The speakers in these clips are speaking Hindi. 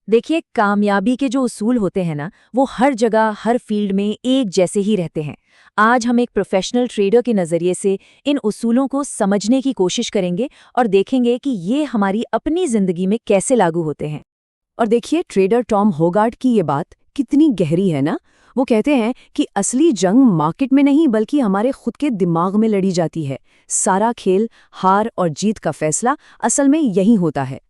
देखिए, कामयाबी के जो उसूल होते हैं ना, वो हर जगह हर फील्ड में एक जैसे ही रहते हैं। आज हम एक प्रोफेशनल ट्रेडर के नज़रिए से इन उसूलों को समझने की कोशिश करेंगे और देखेंगे कि ये हमारी अपनी ज़िंदगी में कैसे लागू होते हैं। और देखिए ट्रेडर टॉम होगार्ट की ये बात कितनी गहरी है ना। वो कहते हैं कि असली जंग मार्केट में नहीं बल्कि हमारे खुद के दिमाग में लड़ी जाती है। सारा खेल, हार और जीत का फैसला असल में यही होता है।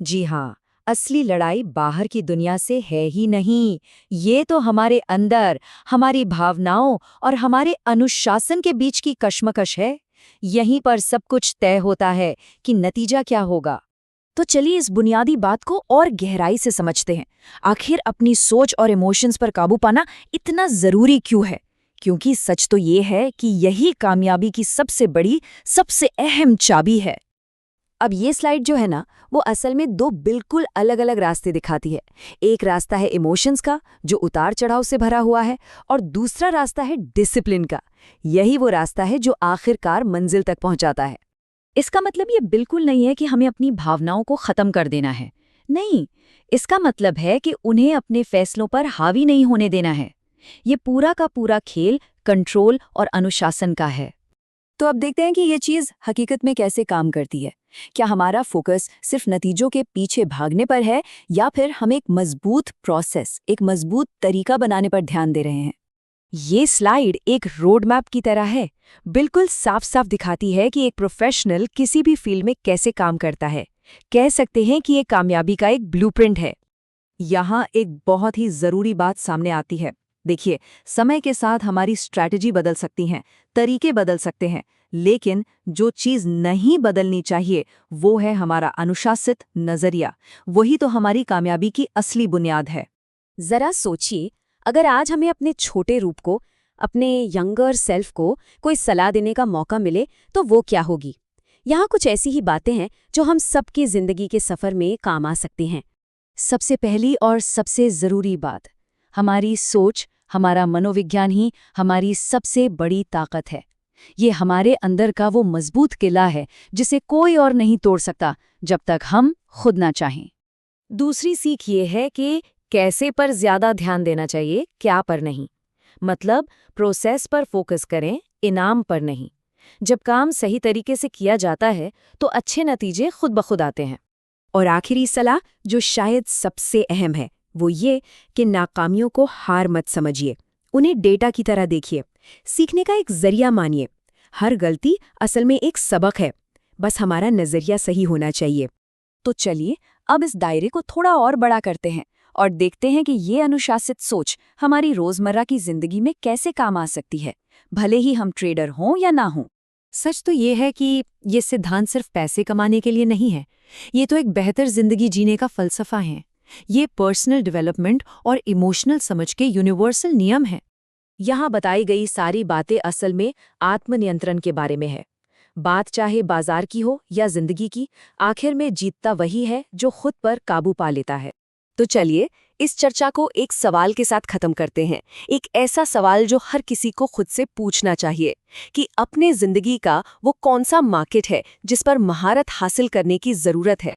जी हाँ, असली लड़ाई बाहर की दुनिया से है ही नहीं। ये तो हमारे अंदर, हमारी भावनाओं और हमारे अनुशासन के बीच की कश्मकश है। यहीं पर सब कुछ तय होता है कि नतीजा क्या होगा। तो चलिए इस बुनियादी बात को और गहराई से समझते हैं। आखिर अपनी सोच और इमोशंस पर काबू पाना इतना जरूरी क्यों है? क्योंकि सच तो ये है कि यही कामयाबी की सबसे बड़ी, सबसे अहम चाबी है। अब ये स्लाइड जो है ना, वो असल में दो बिल्कुल अलग-अलग रास्ते दिखाती है। एक रास्ता है इमोशंस का, जो उतार चढ़ाव से भरा हुआ है, और दूसरा रास्ता है डिसिप्लिन का। यही वो रास्ता है जो आखिरकार मंजिल तक पहुंचाता है। इसका मतलब ये बिल्कुल नहीं है कि हमें अपनी भावनाओं को खत्म कर देना है। नहीं, इसका मतलब है कि उन्हें अपने फैसलों पर हावी नहीं होने देना है। ये पूरा का पूरा खेल कंट्रोल और अनुशासन का है। तो अब देखते हैं कि ये चीज़ हकीकत में कैसे काम करती है। क्या हमारा फोकस सिर्फ नतीजों के पीछे भागने पर है, या फिर हम एक मजबूत प्रोसेस, एक मजबूत तरीका बनाने पर ध्यान दे रहे हैं? ये स्लाइड एक रोड मैप की तरह है। बिल्कुल साफ साफ दिखाती है कि एक प्रोफेशनल किसी भी फील्ड में कैसे काम करता है। कह सकते हैं कि ये कामयाबी का एक ब्लूप्रिंट है। यहाँ एक बहुत ही ज़रूरी बात सामने आती है। देखिए, समय के साथ हमारी स्ट्रैटेजी बदल सकती हैं, तरीके बदल सकते हैं, लेकिन जो चीज़ नहीं बदलनी चाहिए वो है हमारा अनुशासित नज़रिया। वही तो हमारी कामयाबी की असली बुनियाद है। जरा सोचिए, अगर आज हमें अपने छोटे रूप को, अपने यंगर सेल्फ को कोई सलाह देने का मौका मिले, तो वो क्या होगी? यहाँ कुछ ऐसी ही बातें हैं जो हम सबकी जिंदगी के सफर में काम आ सकती हैं। सबसे पहली और सबसे जरूरी बात, हमारी सोच, हमारा मनोविज्ञान ही हमारी सबसे बड़ी ताकत है। ये हमारे अंदर का वो मजबूत किला है जिसे कोई और नहीं तोड़ सकता जब तक हम खुद ना चाहें। दूसरी सीख ये है कि कैसे पर ज्यादा ध्यान देना चाहिए, क्या पर नहीं। मतलब प्रोसेस पर फोकस करें, इनाम पर नहीं। जब काम सही तरीके से किया जाता है तो अच्छे नतीजे खुद ब खुद आते हैं। और आखिरी सलाह, जो शायद सबसे अहम है, वो ये कि नाकामियों को हार मत समझिए। उन्हें डेटा की तरह देखिए, सीखने का एक जरिया मानिए। हर गलती असल में एक सबक है, बस हमारा नजरिया सही होना चाहिए। तो चलिए अब इस दायरे को थोड़ा और बड़ा करते हैं और देखते हैं कि ये अनुशासित सोच हमारी रोजमर्रा की जिंदगी में कैसे काम आ सकती है, भले ही हम ट्रेडर हों या ना हों। सच तो ये है कि ये सिद्धांत सिर्फ पैसे कमाने के लिए नहीं है। ये तो एक बेहतर जिंदगी जीने का फलसफा है। ये पर्सनल डेवलपमेंट और इमोशनल समझ के यूनिवर्सल नियम है। यहाँ बताई गई सारी बातें असल में आत्मनियंत्रण के बारे में है। बात चाहे बाजार की हो या जिंदगी की, आखिर में जीतता वही है जो खुद पर काबू पा लेता है। तो चलिए इस चर्चा को एक सवाल के साथ खत्म करते हैं। एक ऐसा सवाल जो हर किसी को खुद से पूछना चाहिए कि अपने जिंदगी का वो कौन सा मार्केट है जिस पर महारत हासिल करने की जरूरत है।